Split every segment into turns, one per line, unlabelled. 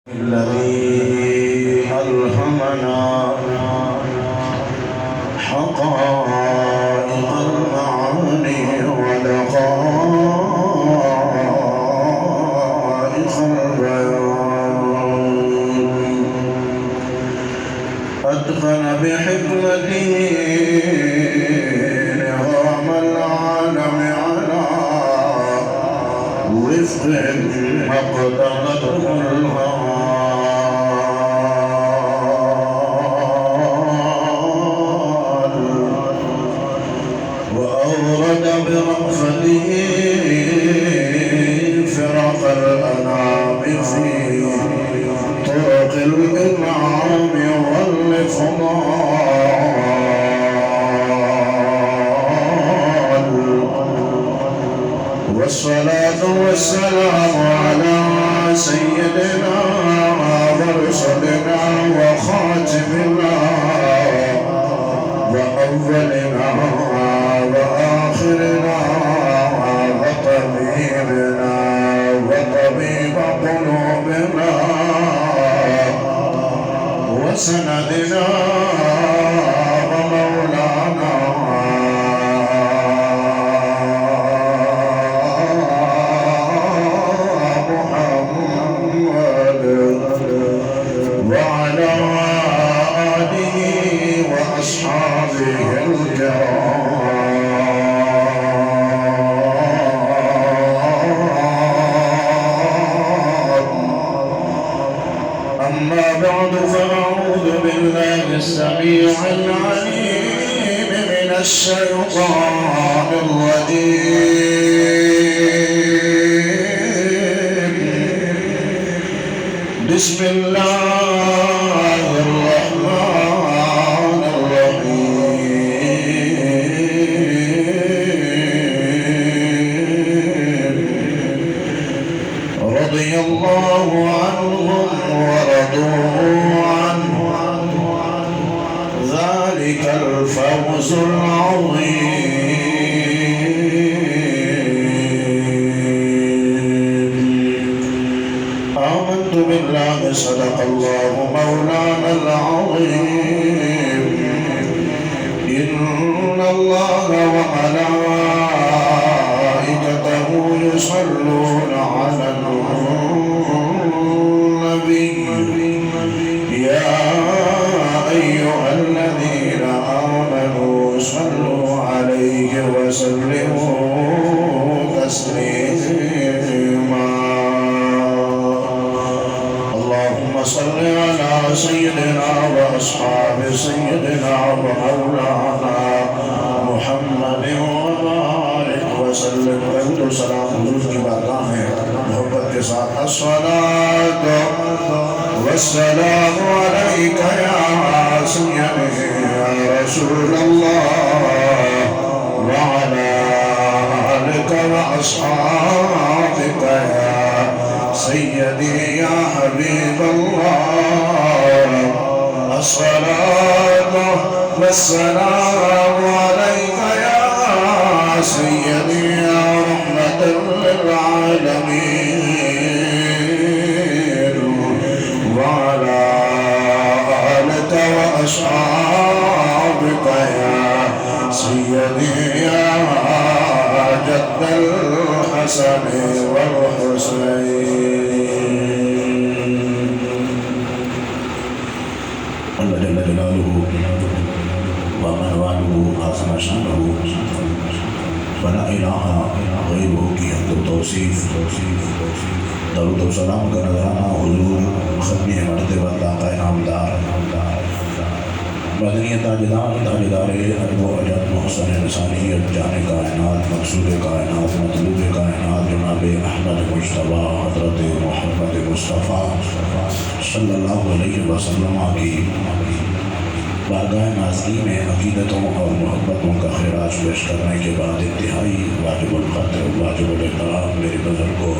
الذي ألهمنا حقائق المعاني ودقائق البيان، أتقن بحكمته نظام العالم على وفق ما اقتضته الهوى، وأورد برأفته فرق الأنعام في طرق الإنعام والإفضال، والصلاة والسلام على سيدنا ورسولنا وخاتمنا وأولنا وآخرنا وطبيبنا وطبيب قلوبنا وسندنا ومولانا محمد وعلى آله وأصحابه الكرام. أما بعد فأعوذ بالله السميع العليم من الشيطان الرجيم. بسم الله الرحمن الرحيم. رضي الله عنهم ورضوا عنه، ذلك الفوز العظيم. آمنت بالله صدق الله مولانا العظيم. إن الله وملائكته يصلون على النبي يا أيها الذين آمنوا صلوا عليه وسلموا تسليما. اللهم صل على سيدنا وأصحاب سيدنا ومولانا محمد وبارك وسلم. سلام حضور کی بارگاہ میں محبت کے ساتھ الصلاۃ والسلام علیک یا سیدی یا رسول اللہ وعلی آلک واصحابک یا سیدی یا حبیب اللہ. الصلاۃ والسلام علیک یا سیدی یا رحمت للعالمین وعلى آلك وأصحابك يا سيدي يا جد الحسن والحسين. الله جل جلاله ومنواله عظم شانه ولا إله غيره کی حمد و توصیف. درود و سلام کا نذرانہ حضور ختم مرتبہ آقا نامدار مدنی تاجدار تاجدار ادب و اجد محسن رسانیت جان کائنات مقصود کائنات مطلوب کائنات جناب احمد مجتبیٰ حضرت محمد مصطفیٰ صلی اللہ علیہ وسلم کی بارگاہ نازلی میں عقیدتوں اور محبتوں کا خراج پیش کرنے کے بعد انتہائی واجب القدر واجب الاحترام میرے بزرگوں،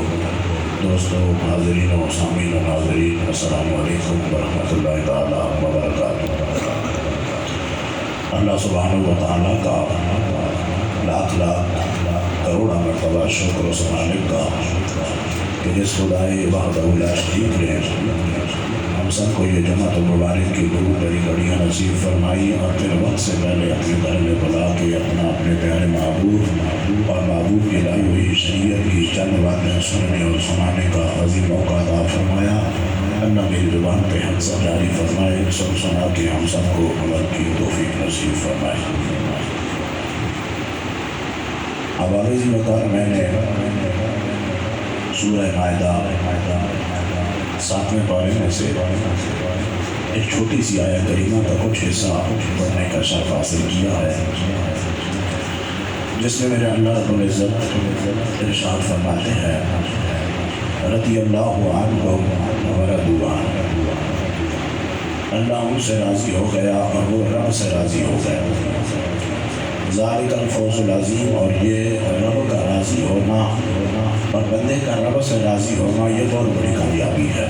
دوستوں، حاضرین و سامعین و ناظرین، السلام علیکم ورحمۃ اللہ تعالیٰ وبرکاتہ. اللہ سبحانہ و تعالیٰ کا لاکھ لاکھ کروڑا مرتبہ شکر و سماجک کا کہ جس خدائے وحدہ لا شریک نے سب کو یہ جماعت المبارک کی گرو بڑی گھڑیاں نصیب فرمائی اور پھر وقت سے پہلے اپنے گھر میں بلا کے اپنے پیارے محبوب اور محبوب کی لائی ہوئی شریعت کی چند باتیں سننے اور سنانے کا عظیم موقع عطا فرمایا۔ اللہ میری زبان پہ ہم سب جاری فرمائے، سب سنا کے ہم سب کو عمل کی توفیق نصیب فرمائے۔ اب آغازی مقدار میں نے سورہ مائدہ 7ویں پارے میں سے ایک چھوٹی سی آیت کریمہ کا کچھ حصہ پڑھنے کا شرف حاصل کیا ہے، جس میں میرے اللہ رب العزت ارشاد فرماتے ہیں رضی اللہ عنہ ورضوا عنہ، اللہ ان سے راضی ہو گیا اور وہ رب سے راضی ہو گیا۔ ذالک الفوز العظیم، اور یہ رب کا راضی ہونا اور بندے کا رب سے راضی ہونا یہ بہت بڑی کامیابی ہے۔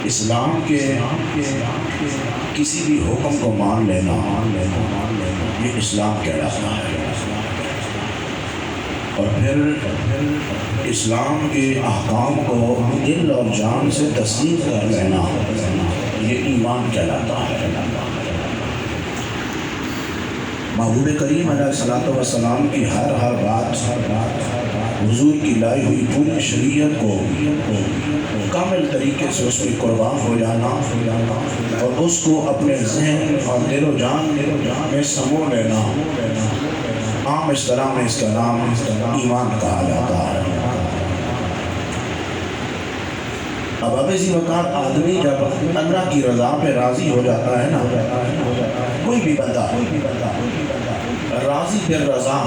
اسلام کے کسی بھی حکم کو مان لینا یہ اسلام کہلاتا ہے، اور پھر اسلام کے احکام کو دل اور جان سے تسلیم کر لینا یہ ایمان کہلاتا ہے۔ محبوب کریم علیہ السلام کی ہر بات حضور کی لائی ہوئی پوری شریعت کو کامل طریقے سے اس میں قربان ہو جانا اور اس کو اپنے ذہن اور دل و جان میں سمو لینا، عام اصطلاح میں اس کا نام ایمان کہا جاتا ہے۔ اب ابھی وقت آدمی جب اللہ کی رضا پہ راضی ہو جاتا ہے نا، کوئی بھی بندہ راضی پھر رضا،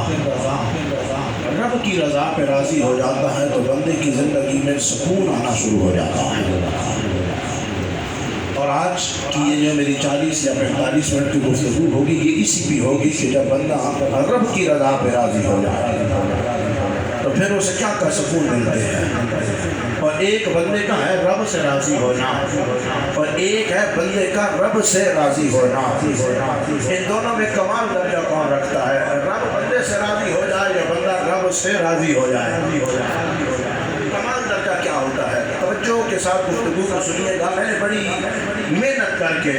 رب کی رضا پہ راضی ہو جاتا ہے تو بندے کی زندگی میں سکون آنا شروع ہو جاتا ہے۔ اور آج کی یہ جو میری 40 یا 45 منٹ کی گفتگو ہوگی یہ اسی بھی ہوگی کہ جب بندہ رب کی رضا پہ راضی ہو جائے تو پھر اسے کیا کا سکون ملتے ہیں۔ اور ایک بندے کا ہے رب سے راضی ہونا اور ایک ہے بندے کا رب سے راضی ہونا، ان دونوں میں کمال درجہ کون رکھتا ہے؟ رب بندے سے راضی ہو جائے یا بندہ رب سے راضی ہو جائے، کمال درجہ کیا ہوتا ہے؟ توجہ کے ساتھ گفتگو کو سنیے گا۔ میں نے بڑی محنت کر کے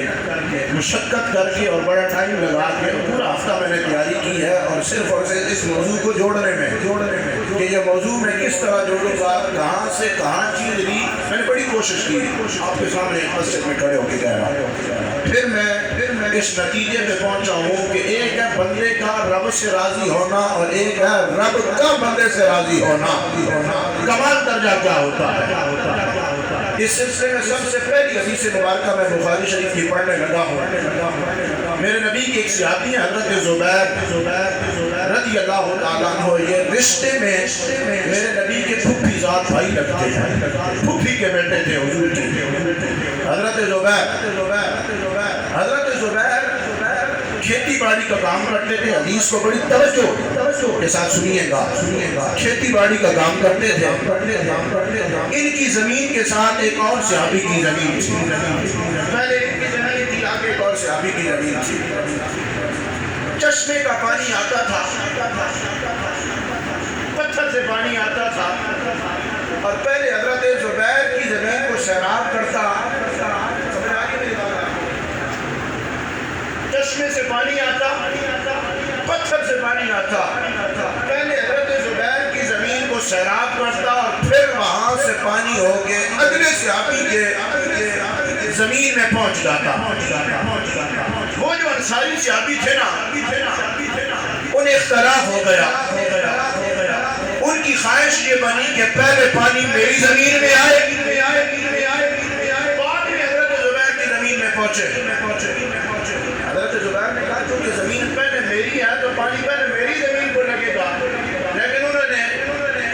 مشقت کر کے اور بڑا ٹائم لگا کے پورا ہفتہ میں نے تیاری کی ہے، اور صرف اور صرف اس موضوع کو جوڑنے میں کہ یہ موضوع میں کس طرح جوڑوں گا، کہاں سے کہاں چیز لی، میں نے بڑی کوشش کی۔ آپ کے سامنے مسجد میں کھڑے ہو کے کہہ رہا ہوں، پھر میں اس نتیجے پہ پہنچا ہوں کہ ایک ہے بندے کا رب سے راضی ہونا اور ایک ہے رب کا بندے سے راضی ہونا، کمال درجہ کیا ہوتا ہے۔ اس سلسلے میں سب سے پہلی حدیث مبارکہ میں بخاری شریف کی پڑھنے لگا ہوں۔ میرے نبی کے ایک صحابی ہیں حضرت زبیر رضی اللہ تعالیٰ عنہ، یہ رشتے میں میرے نبی کے پھپھی ذات بھائی لگتے ہیں، پھپھی کے بیٹے تھے حضور کی۔ حضرت زبیر کھیتی باڑی کا کام کرتے تھے، حدیث کو بڑی توجہ کے ساتھ سنیے گا، کھیتی باڑی کا کام کرتے تھے۔ ان کی زمین کے ساتھ ایک اور صحابی کی زمین تھی، پہلے ان کی زمین تھی، آگے ایک اور صحابی کی زمین تھی۔ چشمے کا پانی آتا تھا، پتھر سے پانی آتا تھا، اور پہلے حضرت زبیر کی زمین کو سیراب کرتا، چشمے سے پانی آتا، پتھر سے پانی آتا، پہلے حضرت زبیر کی زمین کو سیراب کرتا اور پھر وہاں سے پانی ہو کے اگلے صحابی کے زمین میں پہنچ جاتا۔ وہ جو انصاری صحابی تھے نا، انہیں اختلاف ہو گیا، ان کی خواہش یہ بنی کہ پہلے پانی میری زمین میں آئے، بعد میں حضرت زبیر کی زمین میں پہنچے۔ حضرت زبیر نے کہا چونکہ زمین پہلے میری ہے تو پانی پہلے میری زمین کو لگے گا، لیکن انہوں نے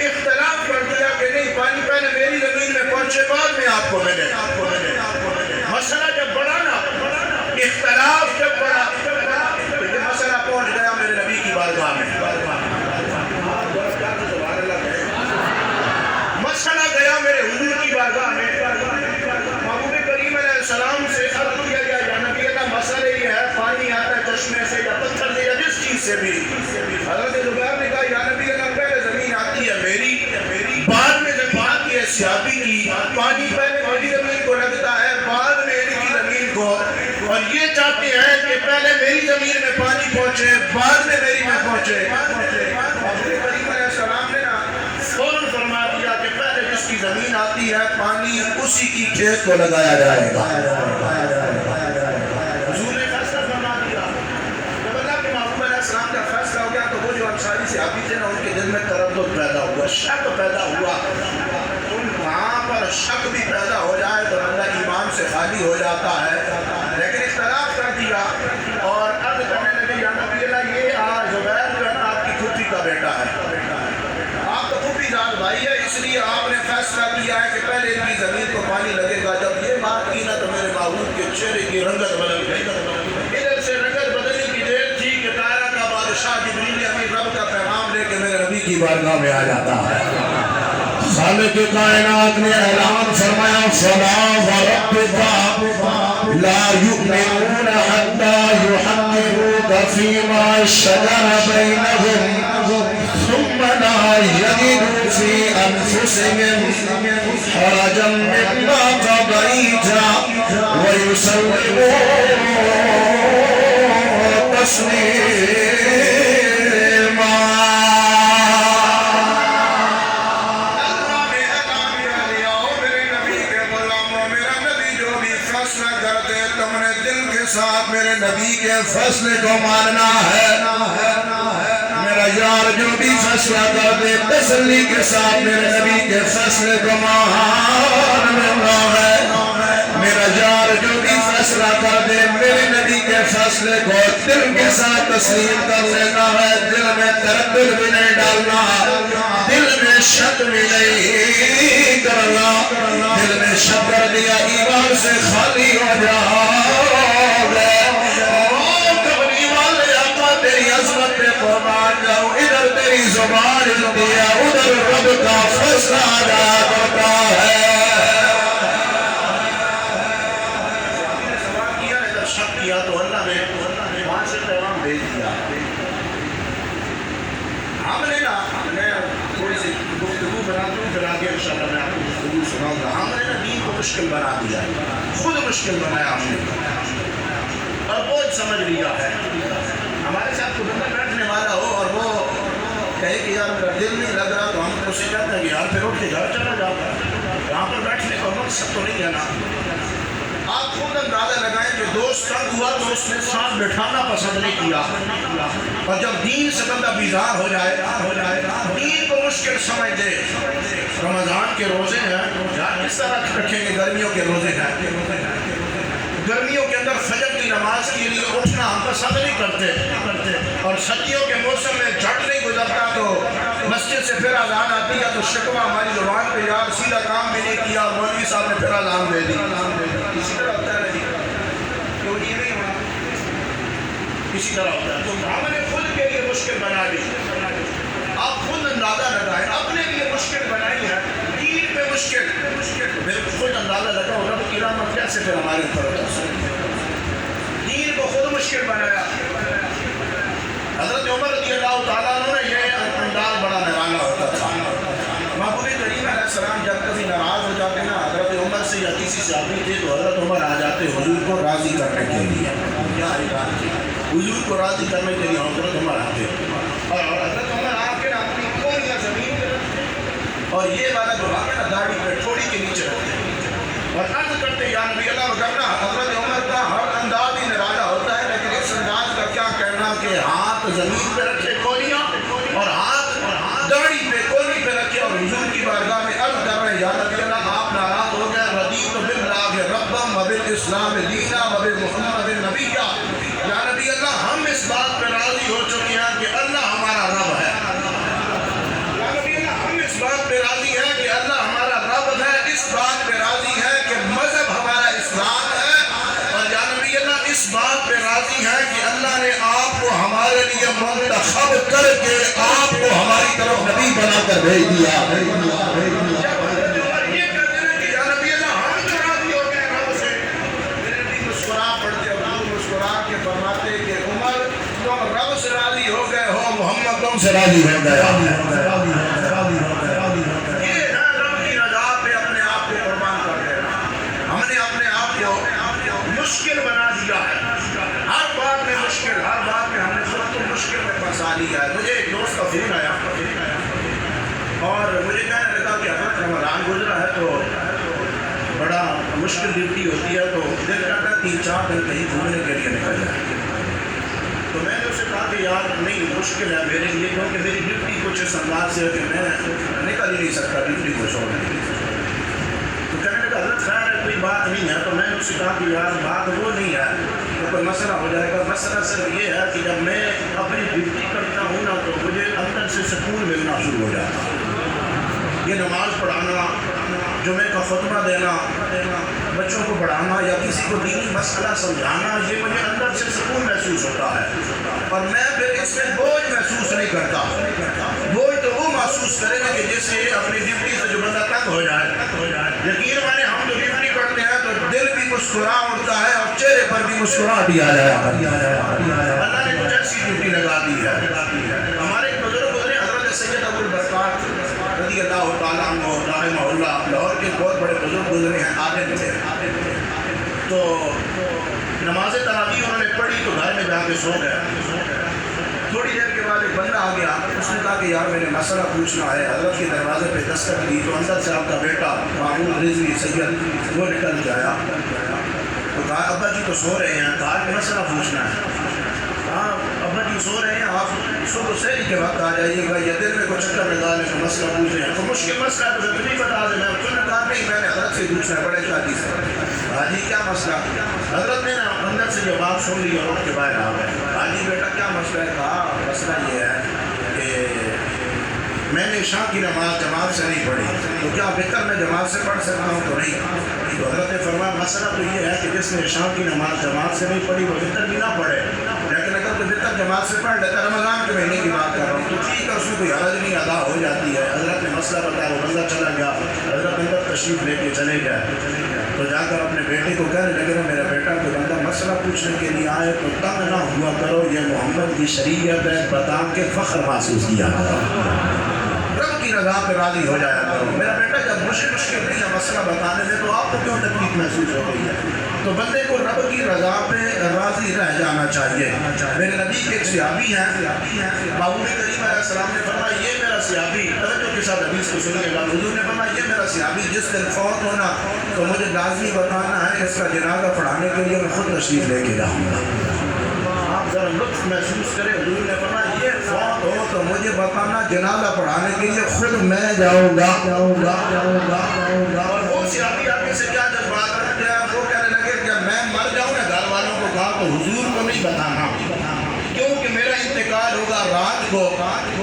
اختلاف کر دیا کہ نہیں، پانی پہلے میری زمین میں پہنچے بعد میں آپ کو ملے۔ مسئلہ جب بڑا نا، اختلاف جب بڑا تو یہ مسئلہ پہنچ گیا میرے نبی کی بارگاہ میں، مسئلہ گیا میرے حضور کی بارگاہ میں۔ محبوب کریم علیہ السلام سے عرض کیا گیا، یا نبی اللہ مسئلہ یہ ہے، پانی آتا ہے چشمے سے یا پتھر سے یا جس چیز سے بھی۔ حضرت زبیر نے کہا، یا نبی اللہ پہلے زمین آتی ہے میری، بعد میں جب بات کی ہے صحابی کی، پانی پہلے میری کہ پہلے میری زمین میں پانی پہنچے، بعد میں میری میں پہنچے۔ حضور کریم علیہ السلام نے فوراً فرما دیا کہ پہلے جس کی زمین آتی ہے پانی اسی کی کھیت کو لگایا جائے گا۔ حضور نے فیصلہ فرما دیا۔ جب اللہ کے محبوب علیہ السلام کا فیصلہ ہو گیا تو وہ جو انصاری صحابی تھے نا، ان کے دل میں تردد پیدا ہوا، شک پیدا ہوا۔ وہاں پر شک بھی پیدا ہو جائے تو اللہ ایمان سے خالی ہو جاتا ہے، لیکن اختلاف کر دیا اور عرض کرنے لگے یا نبی اللہ یہ زبیر جو ہے نا آپ کی پھوپھی کا بیٹا ہے، آپ تو پھوپھی زاد بھائی ہے، اس لیے آپ نے فیصلہ کیا ہے کہ پہلے ان کی زمین کو پانی لگے گا۔ جب یہ بات کی نا تو میرے محبوب کے چہرے کی رنگت بدل گئی۔ ادھر سے رنگت بدلنے کی دیر تھی کہ طائرہ کا بادشاہ جبریل امین رب کا پیغام لے کے میرے نبی کی بارگاہ میں آ جاتا ہے۔ خالق کائنات نے اعلان فرمایا فلا وربک لا یؤمنون حتی یحکموک فیما شجر بینہم ثم لا یجدوا فی انفسہم حرجا مما قضیت ویسلموا تسلیما۔ میرے نبی کے فیصلے کو ماننا ہے، میرا یار جو بھی فیصلہ کر دے تسلی کے ساتھ میرے نبی کے فیصلے کو ماننا ہے، میرا یار جو بھی فیصلہ کر دے میرے نبی کے فیصلے کو دل کے ساتھ تسلیم کر لینا ہے، دل میں تردد بھی نہیں ڈالنا، دل میں شک بھی نہیں کرنا۔ دل میں شک کر دیا ایمان سے خالی ہو جاؤ گے، کبری والے آقا تیری عظمت پہ قربان جاؤ، ادھر تیری زبان ہلتی ہے ادھر رب کا فیصلہ ادا کرتا ہے۔ سوال کیا ہے، جب شک کیا تو اللہ نے وہاں سے پیغام بھیج دیا۔ ہم نے نا میں تھوڑی سی گفتگو بنا دوں پھر آگے انشاءاللہ میں آپ کو گفتگو سناؤں گا۔ ہم نے نا دین کو مشکل بنا دیا، خود مشکل بنایا ہم نے اور بہت سمجھ لیا ہے۔ ہمارے ساتھ کوئی بندہ بیٹھنے والا ہو اور وہ کہے کہ یار میرا دل نہیں لگ رہا تو ہم تو اسے کہتے ہیں کہ یار پھر اٹھ کے گھر چلا جاؤ، یہاں پر بیٹھنے کا مقصد تو نہیں ہے نا۔ آپ خود اندازہ لگائیں کہ دوست تنگ ہوا تو اس نے ساتھ بٹھانا پسند نہیں کیا، اور جب دین سے بندہ بیزار ہو جائے دین کو مشکل سمجھ دے۔ رمضان کے روزے ہیں، یار کس طرح رکھیں گے، گرمیوں کے روزے ہیں، گرمیوں کے اندر فجر کی نماز کے لیے اٹھنا ہم پسند نہیں کرتے، اور سردیوں کے موسم میں جھٹ نہیں گزرتا تو مسجد سے پھر اذان آتی ہے تو شکوہ ہماری زبان پہ یار سیدھا کام بھی نہیں کیا، مولوی صاحب نے پھر اذان دے دی۔ اسی طرح ہوتا ہے نہیں، کیوں یہ نہیں ہوا، اسی طرح ہوتا ہے۔ تو ہم نے خود کے لیے مشکل بنا دی، آپ خود اندازہ لگائیں، اپنے لیے مشکل بنائی ہے، دین پہ مشکل، پھر خود اندازہ لگاؤ رب کی رحمت کیسے پھر ہمارے اوپر ہوتا ہے۔ دین کو خود مشکل بنایا۔ حضرت عمر رضی اللہ تعالیٰ عنہ نے یہ انداز بڑا نرالا ہوتا تھا۔ محبوب کریم علیہ السلام جب کبھی ناراض ہو جاتے نا حضرت عمر سے یا کسی صحابی تھے تو حضرت عمر آ جاتے حضور کو راضی کرنے کے لیے، حضور کو راضی کرنے کے لیے حضرت عمر آتے، اور حضرت عمر آ کے اپنی کوریاں زمین پہ اور یہ والا جو آگے نا داڑھی پہ ٹھوڑی کے نیچے رکھتے اور عرض کرتے یا نبی اللہ وغیرہ۔ حضرت عمر کا ہر انداز ہی نرالا ہوتا ہے، لیکن اس انداز کا کیا کہنا کہ ہاتھ زمین پہ رکھے کوریاں اور ہاتھ داڑھی پہ کوری پہ رکھے اور حضور کی بارگاہ میں عرض کر رہے یا نبی اللہ آپ ناراض ہو گئے، رضیت باللہ ربا وبالاسلام دینا وبمحمد نبیا۔ یا نبی اللہ ہم اس بات پہ راضی ہو چکے ہیں کہ اللہ ہمارا رب ہے، یا نبی اللہ ہم اس بات پہ راضی ہیں کہ اللہ ہمارا رب ہے، اس بات پہ راضی ہے کہ مذہب ہمارا اسلام ہے، اور یا نبی اللہ اس بات پہ راضی ہے کہ اللہ نے آپ کو ہمارے لیے منتخب کر کے آپ کو ہماری طرف نبی بنا کر بھیج دیا۔ جب حضرت عمر یہ کہتے ہیں کہ یا نبی اللہ ہم تو راضی ہو گئے رب سے، میرے نبی مسکرا پڑتے اور مسکرا کے فرماتے کہ عمر تم رب سے راضی ہو گئے ہو، محمد تم سے راضی ہو گیا۔ یہ ہے رب کی رضا پہ اپنے آپ کو قربان کر دینا۔ ہم نے اپنے آپ کو مشکل بنا دیا ہے، ہر بات لیا ہے. مجھے ایک دوست کا فون آیا اور مجھے کہنے لگا کہ حضرت رمضان گزرا ہے تو بڑا مشکل ڈیوٹی ہوتی ہے، تو دل کرتا ہے 3-4 دن کہیں گھومنے کے لیے نکل جائے. تو میں نے اسے کہا کہ یار نہیں، مشکل ہے میرے لیے، کیونکہ میری ڈیوٹی کچھ اس انداز سے ہے کہ میں نکل ہی نہیں سکتا ڈیوٹی کو چھوڑ کے. تو کہنے لگا حضرت خیر ہے، کوئی بات نہیں ہے. تو میں نے اسے کہا کہ یار بات وہ نہیں ہے تو کوئی مسئلہ ہو جائے گا. مسئلہ صرف یہ ہے کہ جب میں اپنی ڈیوٹی کرتا ہوں نا تو مجھے اندر سے سکون ملنا شروع ہو جاتا ہے. یہ نماز پڑھانا، جمعے کا خطبہ دینا، بچوں کو پڑھانا یا کسی کو دینی مسئلہ سمجھانا، یہ مجھے اندر سے سکون محسوس ہوتا ہے اور میں پھر اس میں بوجھ محسوس نہیں کرتا. بوجھ تو وہ محسوس کرے گا کہ جیسے اپنی ڈیوٹی سے جو بندہ تنگ ہو جائے. یقین مانے ہم جو ڈیوٹی کرتے ہیں تو دل بھی مسکرا اٹھتا ہے اور چہرے پر بھی مسکراہٹ آ جائے. اللہ نے کچھ ایسی ڈیوٹی لگا دی ہے. ہمارے ایک بزرگ گزرے حضرت سید ابو البرکات رضی اللہ تعالیٰ عنہ رحمہ اللہ، لاہور کے بہت بڑے بزرگ گزرے ہیں، عالم تھے. تو نماز تراویح انہوں نے پڑھی تو گھر میں جا کے سو گئے. تھوڑی دیر کے بعد ایک بندہ آ گیا، اس نے کہا کہ یار میں نے مسئلہ پوچھنا ہے. حضرت کے دروازے پہ دستک دی تو اندر سے آپ کا بیٹا محمود رضوی سید وہ نکل کے آیا. تو کہا ابا جی تو سو رہے ہیں. کہا کہ مسئلہ پوچھنا ہے. ہاں ابا جی سو رہے ہیں، آپ صبح سحری کے وقت آ جائیے گا یا دل میں کوئی چکر لگا لیں تو مسئلہ پوچھ رہے ہیں. تو مشکل مسئلہ ہے تو نہیں بتا دیں. میں نے کہا نہیں، میں نے حضرت سے پوچھنا ہے بڑے شادی سے. حاجی کیا مسئلہ؟ حضرت نے اندر سے یہ بات سن لی اور اٹھ کے باہر آ گئے. حاجی بیٹا کیا مسئلہ ہے؟ کہا مسئلہ یہ ہے کہ میں نے عشاء کی نماز جماعت سے نہیں پڑھی، تو کیا وتر میں جماعت سے پڑھ سکتا ہوں؟ تو نہیں. تو حضرت نے فرمایا مسئلہ تو یہ ہے کہ جس نے عشاء کی نماز جماعت سے نہیں پڑھی وہ وتر بھی نہ پڑھے، لیکن اگر تو وتر جماعت سے پڑھ لیتا، رمضان کے مہینے کی بات کر رہا ہوں تو ٹھیک ہے، اس میں کوئی حرج نہیں، ادا ہو جاتی ہے. حضرت نے مسئلہ بتایا، وہ بندہ چلا گیا. حضرت اندر تشریف لے کے چلے گئے. تو جا کر اپنے بیٹے کو کہنے لگے نا میرا بیٹا کوئی بندہ مسئلہ پوچھنے کے لیے آئے تو تنگ نہ ہوا کرو، یہ محمد کی شریعت ہے، بتا کے فخر محسوس کیا کرو، رب کی رضا پہ راضی ہو جایا کرو. میرا بیٹا جب مشکل نہیں ہے مسئلہ بتانے میں تو آپ کو کیوں تکلیف محسوس ہو گئی ہے؟ تو بندے کو رب کی رضا پہ راضی رہ جانا چاہیے. میرے نبی کے ایک صحابی ہیں، محبوب کریم علیہ السلام نے فرمایا یہ میرا صحابی، توجہ کے ساتھ حدیث کو سنیے گا. حضور نے فرمایا یہ میرا صحابی جس دن فوت ہونا تو مجھے لازمی بتانا ہے، اس کا جنازہ پڑھانے کے لیے میں خود تشریف لے کے جاؤں گا. آپ ذرا لطف محسوس کریں. حضور نے فرمایا یہ فوت ہو تو مجھے بتانا، جنازہ پڑھانے کے لیے خود میں جاؤں گا. اور وہ صحابی آگے سے کیا جذبات رکھتے ہیں، وہ کہنے لگے کہ میں مر جاؤں نا، گھر والوں کو کہا تو حضور کو نہیں بتانا کیونکہ میرا انتقال ہوگا رات کو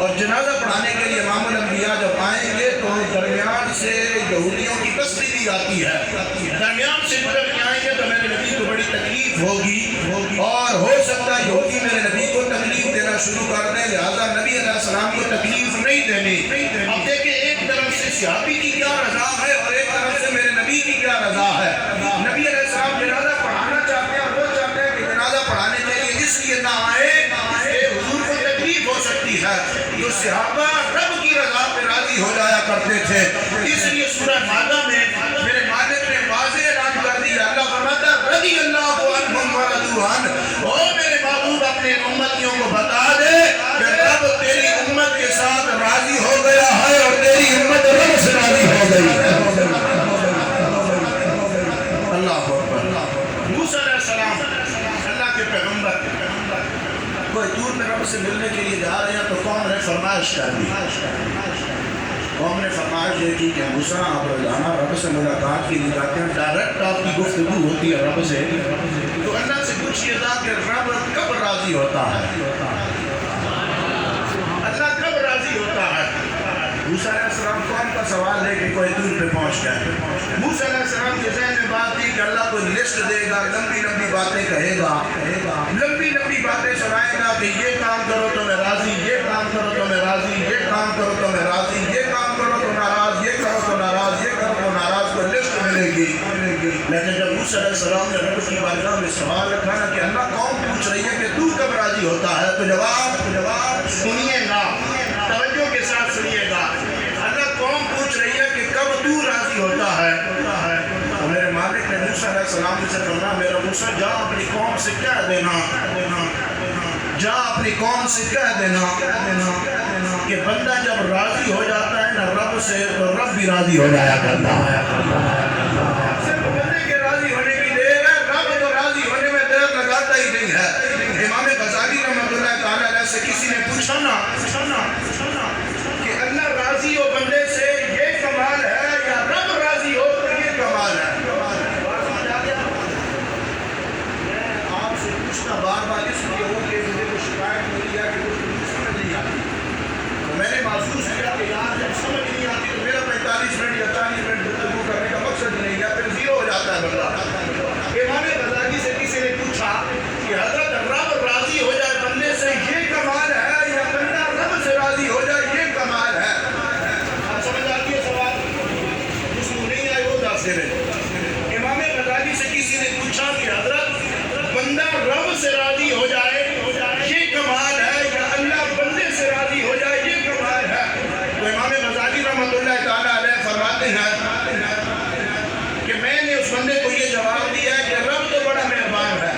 اور جنازہ پڑھانے کے لیے امام الانبیاء جب آئیں گے تو درمیان سے یہودیوں کی بستی بھی آتی ہے، درمیان سے گزر کے آئیں گے تو میرے نبی کو بڑی تکلیف ہوگی اور ہو سکتا ہے یہودی میرے نبی کو تکلیف دینا شروع کر دیں، لہٰذا نبی علیہ السلام کو تکلیف نہیں دینی. اب دیکھیں ایک طرف سے صحابی کی کیا رضا ہے اور ایک طرف سے میرے نبی کی کیا رضا ہے. نبی علیہ السلام جنازہ پڑھانا چاہتے ہیں اور وہ چاہتے ہیں کہ جنازہ پڑھانے کے لیے اس لیے نہ آئے کہ حضور کو تکلیف ہو سکتی ہے. تو صحابہ رب کی رضا پہ راضی ہو جایا کرتے تھے. اس لیے سورہ مائدہ میں میرے مالک نے واضح اعلان کر دیا، اللہ فرماتا ہے رضی اللہ عنہم ورضوا عنہ، او میرے محبوب اپنے امتیوں کو بتا دے کہ رب تیری امت کے ساتھ راضی ہو گیا ہے اور تیری امت رب سے راضی ہو گئی ہے. اللہ اکبر. موسیٰ علیہ السلام اللہ کے پیغمبر کوئی دور میں رب سے ملنے کے لیے جا رہے ہیں تو قوم نے فرمائش کر دی. قوم نے فرمائش یہ کی کہ موسیٰ آپ روزانہ رب سے ملاقات کے لیے جاتے ہیں، ڈائریکٹ آپ کی گفتگو ہوتی ہے رب سے، تو اللہ سے پوچھئے گا کہ رب کب راضی ہوتا ہے، اللہ کب راضی ہوتا ہے. موسیٰ علیہ السلام قوم کا سوال لے کے کوئی دور پہ پہنچ گئے. موسیٰ علیہ السلام کے ذہن میں بات تھی کہ اللہ کو لسٹ دے گا، لمبی لمبی باتیں کہے گا، لمبی لمبی باتیں سنائے گا کہ یہ کام کرو تو میں راضی، یہ کام کرو تو میں راضی، یہ کام کرو تو میں راضی، یہ کام کرو تو ناراض، یہ کرو تو ناراض، یہ کرو تو ناراض، کو لسٹ ملے گی. لیکن جب موسیٰ علیہ السلام نے رب کی بارگاہ میں سوال رکھا نا کہ اللہ قوم پوچھ رہی ہے کہ تو کب راضی ہوتا ہے، تو جواب سنیے گا، توجہ کے ساتھ سنیے گا. اللہ قوم پوچھ رہی ہے کہ کب تو راضی ہوتا ہے. تو میرے مالک نے موسیٰ علیہ السلام سے فرمایا میرا موسیٰ جا اپنی قوم سے کہہ دینا جا اپنی قوم سے کہہ دینا کہ بندہ جب راضی ہو جاتا ہے نا رب سے تو رب بھی راضی ہو جایا کرتا ہے. صرف بندے کے راضی ہونے کی دیر ہے، رب تو راضی ہونے میں دیر لگاتا ہی نہیں ہے. امام غزالی رحمۃ اللہ تعالیٰ علیہ سے کسی نے پوچھا نا کہ اللہ راضی ہو بندے سے یہ کمال ہے یا رب راضی ہو تو یہ کمال ہے. آپ سے پوچھنا بار بار اس لیے ہو کہ مجھے کوئی شکایت ملی ہے کہ کچھ سمجھ نہیں آتی، تو میں نے محسوس کیا کہ یار جب سمجھ نہیں آتی تو میرا 45 منٹ یا 40 منٹ گفتگو کرنے کا مقصد نہیں ہے، پھر زیرو ہو جاتا ہے بندہ. امام غزالی سے کسی نے پوچھا کہ حضرت رب راضی ہو جائے بندے سے یہ کمال ہے یا بندہ رب سے راضی ہو جائے یہ کمال ہے؟ آپ سمجھ آتی ہے سوال؟ جس کو نہیں آئے وہ دس دے. امام غزالی سے کسی نے پوچھا کہ حضرت بندہ رب سے راضی ہو جائے یہ کمال ہے یا اللہ بندے سے راضی ہو جائے یہ کمال ہے؟ تو امام غزالی رحمۃ اللہ تعالیٰ علیہ فرماتے ہیں کہ میں نے اس بندے کو یہ جواب دیا ہے کہ رب تو بڑا مہربان ہے،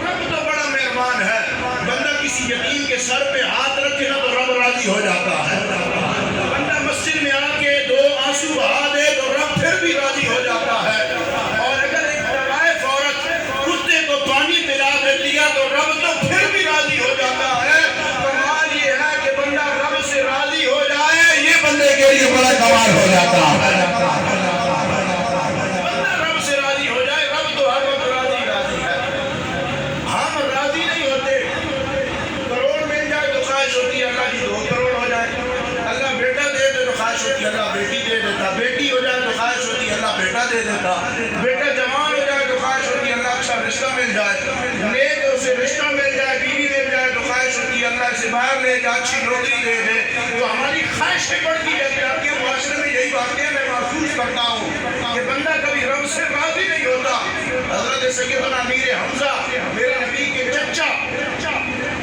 رب تو بڑا مہربان ہے. بندہ کسی یتیم کے سر پہ ہاتھ رکھے نا تو رب راضی ہو جاتا ہے. بندہ مسجد میں آ کے 2 آنسو بہا دے تو رب پھر بھی راضی ہو جاتا ہے. اور اگر ایک طوائف عورت کتے کو پانی پلا دیتی ہے تو رب تو پھر بھی راضی ہو جاتا ہے. کمال یہ ہے کہ بندہ رب سے راضی ہو جائے یہ بندے کے لیے بڑا کمال ہو جاتا ہے. اللہ بیٹی دے دیتا، بیٹی ہو جائے تو خواہش ہوتی ہے اللہ بیٹا دے دیتا، بیٹا جوان ہو جائے تو خواہش ہوتی ہے اللہ اچھا رشتہ مل جائے، نیک اسے رشتہ مل جائے، بیوی مل جائے تو خواہش ہوتی ہے اللہ اسے باہر لے جائے، اچھی نوکری دے دے. تو ہماری خواہشیں بڑھتی جاتی ہیں. آپ کے معاشرے میں یہی باتیں میں محسوس کرتا ہوں کہ بندہ کبھی رب سے راضی نہیں ہوتا. حضرت سیدنا امیر حمزہ میرے نبی کے چچا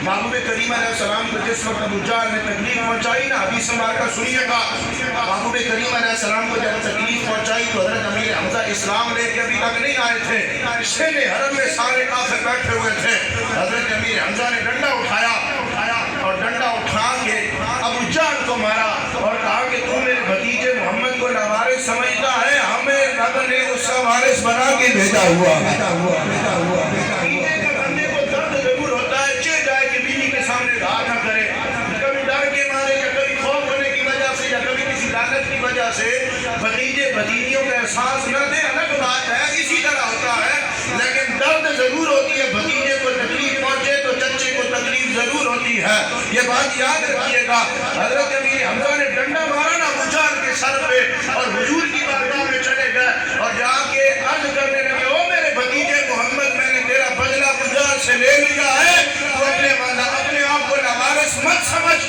محبوب کریم علیہ السلام کو جس وقت ابو جہل نے تکلیف پہنچائی نا، حدیث مبارکہ کا سنیے گا. محبوب کریم علیہ السلام کو جب تکلیف پہنچائی تو حضرت امیر حمزہ اسلام لے کے ابھی تک نہیں آئے تھے. شہر حرم میں سارے کافر بیٹھے ہوئے تھے. حضرت امیر حمزہ نے ڈنڈا اٹھایا اور ڈنڈا اٹھا کے ابو جہل کو مارا اور کہا کہ تو میرے بھتیجے محمد کو ناوارث سمجھتا ہے، ہمیں رب نے اس کا وارث بنا کے بھیجا ہوا. بھتیجے بھتیجیوں کا احساس نہ دے الگ بات ہے، اسی طرح ہوتا ہے، لیکن درد ضرور ہوتی ہے. بھتیجے کو تکلیف پہنچے تو چچے کو تکلیف ضرور ہوتی ہے. یہ بات یاد رکھیے گا. حضرت امیر حمزہ نے ڈنڈا مارا نا ابو جہل کے سر پہ اور حضور کی بارگاہ میں چلے گئے اور جا کے عرض کرنے لگے او میرے بھتیجے محمد میں نے تیرا بدلہ ابو جہل سے لے لیا ہے، تو اپنے آپ کو ناوارث مت سمجھ،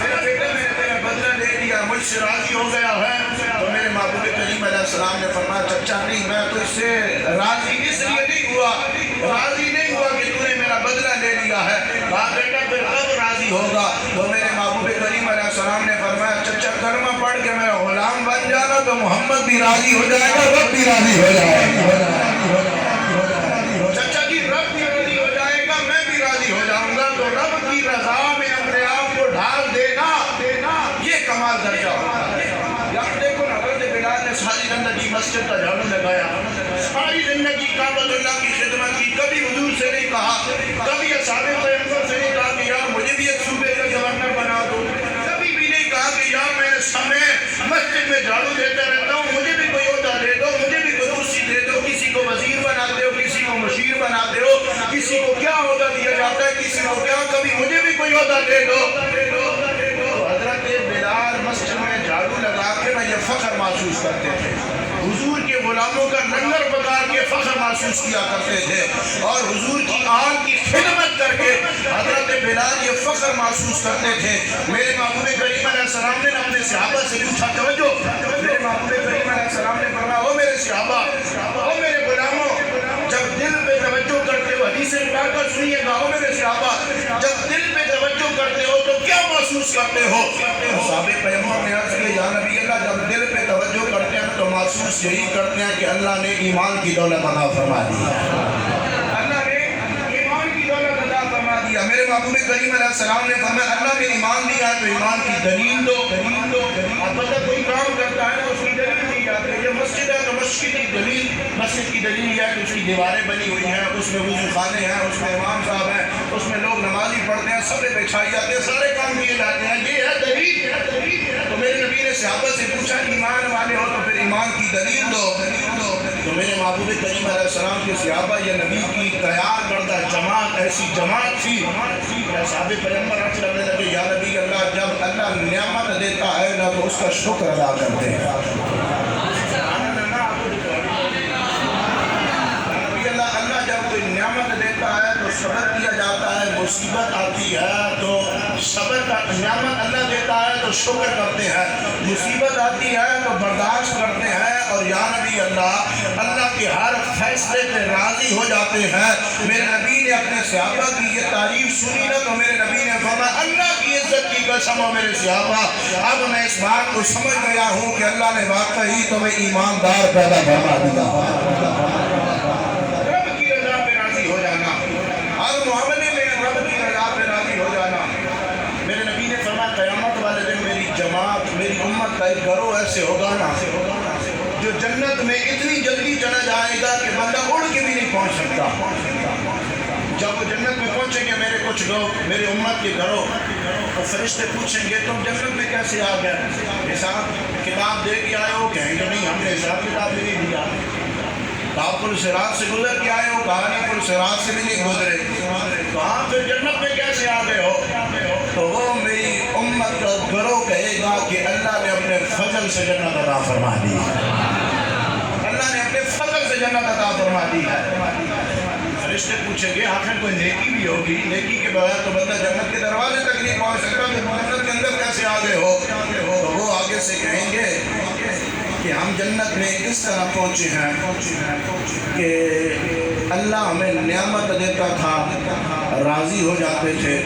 میرے بیٹے میں نے تیرا بدلہ لے لیا، مجھ سے راضی ہو گیا ہے. تو میرے محبوب کریم علیہ السلام نے فرمایا چچا نہیں، میں تو اس سے راضی اس لیے نہیں ہوا کہ تو نے میرا بدلہ لے لیا ہے. کہا بیٹا پھر کب راضی ہوگا؟ تو میرے محبوب کریم علیہ السلام نے فرمایا چچا کلمہ پڑھ کے میرا غلام بن جانا تو محمد بھی راضی ہو جائے گا، رب بھی راضی ہو جائے گا. چچا جی رب بھی راضی ہو جائے گا، میں بھی راضی ہو جاؤں گا. تو رب کی رضا میں اپنے آپ کو ڈھال دینا یہ کمال درجہ ہوتا ہے. دیکھو نا حضرت بلال نے ساری زندگی مسجد کا جھاڑو لگایا، ساری زندگی کعبۃ اللہ کی خدمت کی، کبھی حضور سے نہیں کہا، کبھی اصحاب پیغمبر سے نہیں کہا کہ یار مجھے بھی ایک صوبے کا گورنر بنا دو، کبھی بھی نہیں کہا کہ یار میں سمے مسجد میں جھاڑو دیتا رہتا ہوں، مجھے بھی کوئی عہدہ دے دو، مجھے بھی کوئی کرسی دے دو. کسی کو وزیر بناتے ہو، کسی کو مشیر بناتے ہو، کسی کو کیا عہدہ دیا جاتا ہے، کسی کو کیا، کبھی مجھے بھی کوئی عہدہ دے دو. حضرت بلال مسجد میں جھاڑو لگا کے نا یہ فخر محسوس کرتے تھے. حضور کے غلاموں کا لنگر پکا کے فخر محسوس کیا کرتے تھے اور حضور کی آل کی خدمت کر کے حضرت بلال یہ فخر محسوس کرتے تھے. میرے محبوب کریم علیہ السلام نے اپنے صحابہ سے پوچھا، توجہ، میرے محبوب کریم علیہ السلام نے فرمایا او میرے صحابہ، او میرے غلاموں، جب دل پہ توجہ کرتے ہو، حدیث پاک کا سنیے گا، او میرے صحابہ جب دل پہ توجہ کرتے ہو تو کیا محسوس کرتے ہو؟ صحابہ پیغمبر نے عرض کیا یا نبی اللہ جب دل پہ توجہ کرتے ہیں تو محسوس یہی کرتے ہیں کہ اللہ نے ایمان کی دولت عطا فرما دی. اللہ نے ایمان کی دولت عطا فرما دی.
کیا. میرے محبوب کریم علیہ السلام نے فرمایا اللہ نے ایمان دیا تو ایمان کی دلیل دو. اب بندہ کوئی کام کرتا ہے اس کی دلیل دی جاتی ہے. یہ مسجد ہے تو مسجد کی دلیل, مسجد کی دلیل یہ ہے کہ اس کی دیواریں بنی ہوئی ہیں, اس میں وضو خانے ہیں, اس میں امام صاحب ہیں, اس میں لوگ نمازی پڑھتے ہیں, سبے بچھائی جاتے ہیں, سارے کام کیے جاتے ہیں. یہ ہے دلیل. تو میرے نبی نے صحابہ سے پوچھا ایمان والے ہو تو پھر ایمان کی دلیل دو. تو میرے محبوب کریم علیہ السلام کے صحابہ یہ نبی کی تیار کردہ جماعت, ایسی جماعت تھی. صحابہ پیغمبر عرض کرنے لگے یا نبی اللہ, جب اللہ نعمت دیتا ہے نا تو اس کا شکر ادا کرتے ہیں. اللہ جب کوئی نعمت دیتا ہے تو صبر کیا جاتا ہے, مصیبت آتی ہے تو صبر کا, نعمت اللہ دیتا ہے تو شکر کرتے ہیں, مصیبت آتی ہے تو برداشت کرتے ہیں. اور یا نبی اللہ کے ہر فیصلے پہ راضی ہو جاتے ہیں. میرے نبی نے اپنے صحابہ کی یہ تعریف سنی نا تو میرے نبی نے فرمایا اللہ کی عزت کی قسم ہو میرے صحابہ, اب میں اس بات کو سمجھ گیا ہوں کہ اللہ نے واقعی تمہیں ایماندار پیدا فرما دیا. رب کی رضا پہ راضی ہو جانا, ہر معاملے میں رب کی رضا پہ راضی ہو جانا. میرے نبی نے فرمایا قیامت والے دن میری جماعت, میری امت کا ایک گروہ ایسے ہوگا نا جو جنت میں اتنی جلدی چلا جائے گا کہ بندہ اڑ کے بھی نہیں پہنچ سکتا. جب وہ جنت میں پہنچیں گے میرے کچھ لوگ, میری امت کے گھروں, تو فرشتے پوچھیں گے تم جنت میں کیسے آ گئے؟ حساب کتاب دے کے آئے ہو؟ کہیں گے نہیں ہم نے حساب کتاب بھی نہیں دیا. آپ پل صراط سے گزر کے آئے ہو؟ کہا نہیں پل صراط سے بھی نہیں گزرے. کہاں پھر جنت میں کیسے آ گئے ہو؟ تو وہ میری امت کا گروہ کہے گا کہ اللہ نے اپنے فضل سے جنت عطا فرما دی. اللہ نے اپنے فضل سے جنت عطا فرما دی ہے. فرشتے پوچھیں گے آخر کوئی نیکی بھی ہوگی, نیکی کے بغیر تو بندہ جنت کے دروازے تک نہیں پہنچ سکتا, کہ جنت کے اندر کیسے آ گئے ہو؟ تو وہ آگے سے کہیں گے کہ ہم جنت میں اس طرح پہنچے ہیں کہ اللہ ہمیں نعمت دیتا تھا, راضی ہو جاتے تھے,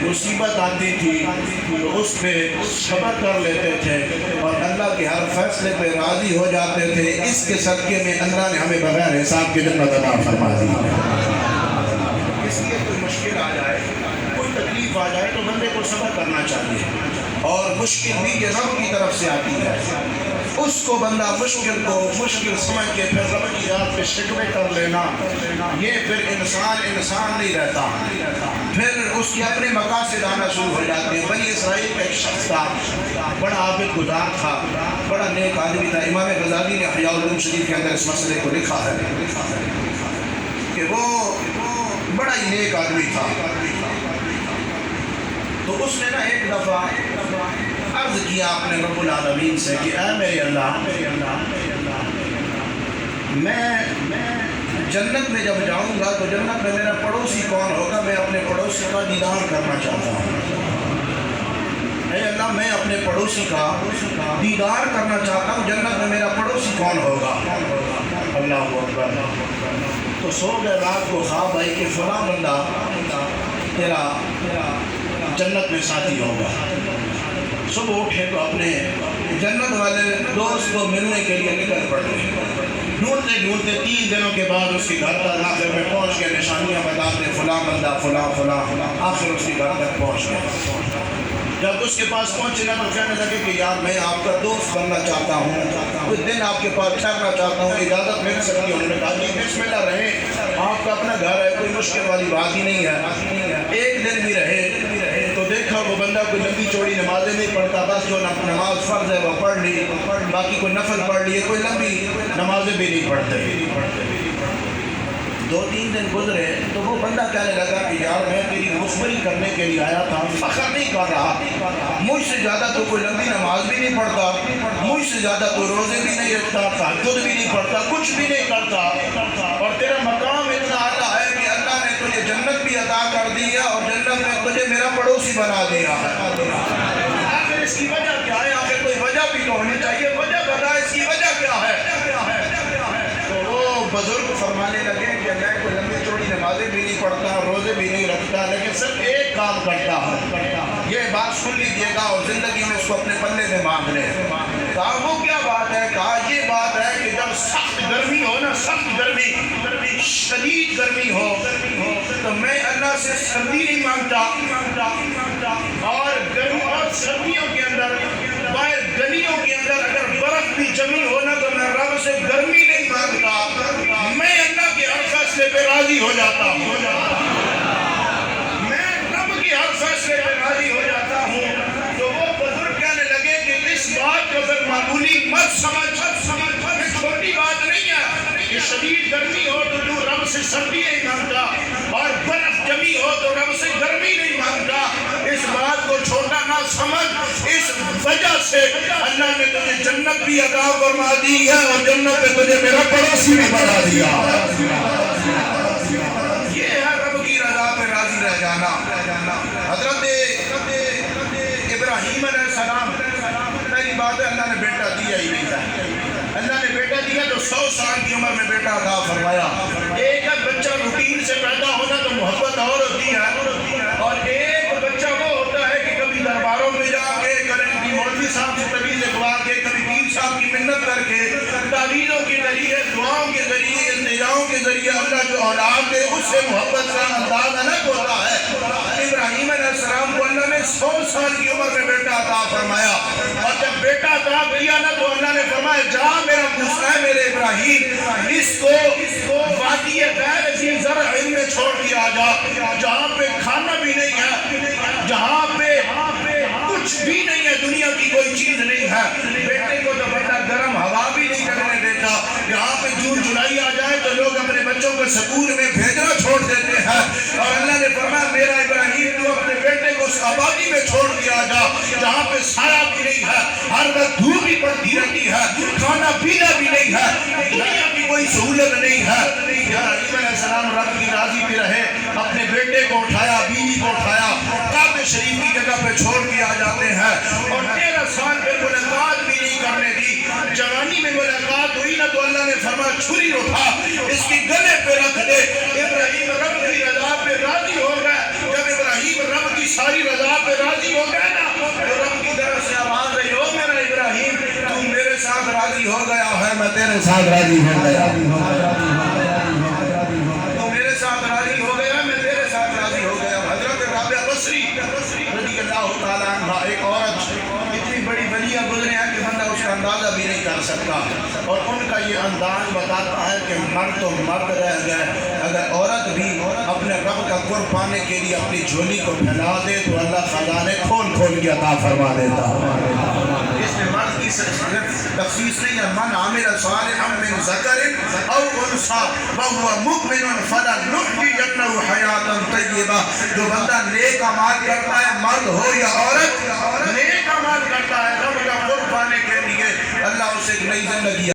مصیبت آتی تھی تو اس پہ صبر کر لیتے تھے اور اللہ کے ہر فیصلے پہ راضی ہو جاتے تھے. اس کے صدقے میں اللہ نے ہمیں بغیر حساب کے جنت عطا فرما دی. اس لیے کوئی مشکل آ جائے, کوئی تکلیف آ جائے تو بندے کو صبر کرنا چاہیے, اور مشکل بھی یہ رب کی طرف سے آتی ہے. اس کو بندہ مشکل کو مشکل سمجھ کے پھر رب کی یاد پہ شکوے کر لینا, یہ پھر انسان نہیں رہتا, پھر اس کے اپنے مقاصد آنا شروع ہو جاتے ہیں. بنی اسرائیل کا ایک شخص تھا, بڑا عابد گزار تھا, بڑا نیک آدمی تھا. امام غزالی نے احیاء العلوم شریف کے اندر اس مسئلے کو لکھا ہے کہ وہ بڑا ہی نیک آدمی تھا. تو اس نے نا ایک دفعہ عرض کیا اپنے رب العالمین سے کہ اے میرے اللہ, میں جنت میں جب جاؤں گا تو جنت میں میرا پڑوسی کون ہوگا؟ میں اپنے پڑوسی کا دیدار کرنا چاہتا ہوں. اے اللہ میں اپنے پڑوسی کا دیدار کرنا چاہتا ہوں, جنت میں میرا پڑوسی کون ہوگا؟ اللہ اکبر. تو سو گئے, رات کو خواب آئی کہ فلاں بندہ تیرا جنت میں ساتھی ہوگا. صبح اٹھے تو اپنے جنت والے دوست کو ملنے کے لیے نکل پڑے. ڈھونڈتے 3 دنوں کے بعد اس کے گھر پر آخر میں پہنچ گئے, نشانیاں بتاتے فلاں بندہ فلاں, آخر اس کے گھر تک پہنچ گئے. جب اس کے پاس پہنچے نا تو کہنے لگے کہ یار میں آپ کا دوست بننا چاہتا ہوں, کچھ دن آپ کے پاس ٹھہرنا چاہتا ہوں, اجازت مل سکتی ہے؟ انہوں نے کہا جی بسم اللہ رہے, آپ کا اپنا گھر ہے, کوئی مشکل والی بات ہی نہیں ہے. ایک دن بھی رہے تو دیکھا وہ بندہ کوئی لمبی چوڑی نمازیں نہیں پڑھتا, بس جو نماز فرض ہے وہ پڑھ لی, باقی کوئی نفل پڑھ لیے, کوئی لمبی نمازیں بھی نہیں پڑھتے. 2-3 دن گزرے تو وہ بندہ کہنے لگا کہ یار میں تیری مخبری کرنے کے لیے آیا تھا, فخر نہیں کر رہا, مجھ سے زیادہ تو کوئی لمبی نماز بھی نہیں پڑھتا, مجھ سے زیادہ تو روزے بھی نہیں رکھتا, تہجد بھی نہیں پڑھتا, کچھ بھی نہیں کرتا, اور تیرا مقام اتنا اعلیٰ ہے کہ اللہ نے تجھے جنت بھی عطا کر دیا اور جنت میں تجھے میرا پڑوسی بنا دیا. آخر اس کی وجہ کیا ہے؟ آخر کوئی وجہ بھی تو ہونی چاہیے, وجہ بتا اس کی وجہ کیا ہے؟ تو وہ بزرگ فرمانے لگے کہ میں کوئی لمبی چوڑی نمازیں بھی نہیں پڑھتا, روزے بھی نہیں رکھتا, لیکن صرف ایک کام کرتا ہوں, یہ بات سن لیجیے گا اور زندگی میں اس کو اپنے پلے میں باندھ لیں. کہا وہ کیا بات ہے؟ کہا یہ بات ہے کہ جب سخت گرمی ہو نا, سخت گرمی, شدید گرمی ہو, تو میں اللہ سے سردی نہیں مانگتا، اور گرم اور سردیوں کے اندر باہر گلیوں کے اندر اگر برف بھی جمی ہونا تو میں رب سے گرمی نہیں مانگتا، میں اللہ کے ہر فیصلے پہ راضی ہو جاتا ہوں، میں رب کے ہر فیصلے پہ راضی ہو جاتا ہوں۔ تو وہ بزرگ کہنے لگے کہ اس بات کو پھر معمولی مت سمجھ، چھوٹی بات نہیں ہے کہ شدید گرمی ہو تو تو رب سے سردی نہیں مانگتا، اور برف جمی ہو تو رب سے گرمی نہیں مانگتا۔ اس بات کو چھوٹا نہ سمجھ، اس وجہ سے اللہ نے تجھے جنت بھی عطا فرما دی ہے اور جنت میں تجھے میرا پڑوسی بھی بنا دیا۔ یہ ہے رب کی رضا پہ راضی رہ جانا۔ حضرت ابراہیم علیہ السلام، پہلی بات ہے اللہ نے بیٹا دیا ہی نہیں تھا، اللہ نے بیٹا دیا تو 100 سال کی عمر میں بیٹا عطا فرمایا۔ ایک بچہ روٹین سے پیدا ہونا تو محبت اور ہوتی ہے، اور ایک بچہ وہ ہوتا ہے کہ کبھی درباروں میں جا کے، کبھی مولوی صاحب سے تعویذ لکھوا کے، کبھی پیر صاحب کی منت کر کے، تعویذوں کے ذریعے، دعاؤں کے ذریعے، التجاؤں کے ذریعے اللہ جو اولاد دے اس سے محبت کا انداز الگ ہوتا ہے۔ ابراہیم علیہ السلام کو اللہ نے 100 سال کی عمر میں بیٹا عطا فرمایا، اور جب بیٹا عطا کیا نا تو اللہ نے فرمایا جا میرا موسیٰ ہے میرے ابراہیم، اس کو وادی غیر ذی زرع میں چھوڑ دیا جا، جہاں پہ کھانا بھی نہیں ہے، جہاں پہ کچھ بھی نہیں ہے، دنیا کی کوئی چیز نہیں ہے۔ بیٹے کو تو بڑا گرم ہوا بھی نہیں کرنے دیتا، یہاں پہ جون جولائی آ جائے تو لوگ اپنے بچوں کو سکول میں بھیجنا چھوڑ دیتے ہیں، اور اللہ نے فرمایا میرا ابراہیم تو اپنے بیٹے کو اس آبادی میں چھوڑ دیا جا جہاں پہ سایہ بھی نہیں ہے، ہر وقت دھوپ بھی پڑتی رہتی ہے، کھانا پینا بھی نہیں ہے، دنیا کی کوئی سہولت نہیں ہے۔ ابراہیم علیہ السلام رب کی راضی پہ رہے، اپنے بیٹے کو اٹھایا، بیوی کو اٹھایا، کعبہ شریف کی جگہ پہ چھوڑ کے آ جاتے ہیں، اور 13 سال پہ ملاقات بھی نہیں کرنے دی۔ جوانی میں ملاقات ہوئی نا تو اللہ نے فرمایا چھری اٹھا، اس کی گلے پہ رکھ دے۔ ابراہیم رب کی رضا پہ راضی ہو گئے۔ جب ابراہیم رب کی ساری رضا پہ راضی ہو گئے نا تو رب کی طرف سے آواز آئی، او میرا ابراہیم تو میرے ساتھ راضی ہو گیا ہے، میں تیرے ساتھ راضی ہو گیا، تو میرے ساتھ راضی ہو گیا، میں تیرے ساتھ راضی ہو گیا۔ حضرت رابعہ بصری رضی اللہ تعالیٰ عنہ، ایک عورت اتنی بڑی ولیہ گزرے ہیں کہ بندہ اس کا اندازہ بھی نہیں کر سکتا، اور ان کا یہ انداز بتاتا ہے کہ مرد تو مرد رہ گئے، اگر عورت بھی اپنے رب کا قرب پانے کے لیے اپنی جھولی کو پھیلا دے تو اللہ خزانے کھول کھول کے عطا فرما دیتا ہے۔ اس میں مرد کی تخصیص نہیں ہے، من عمل صالحا من ذکر او انثی وهو مؤمن فلنحیینہ حیاتا طیبہ، جو بندہ نیک اعمال کرتا ہے مرد ہو یا عورت، نیک اعمال کرتا ہے رب کا قرب پانے کے لیے، اللہ اسے ایک نئی زندگی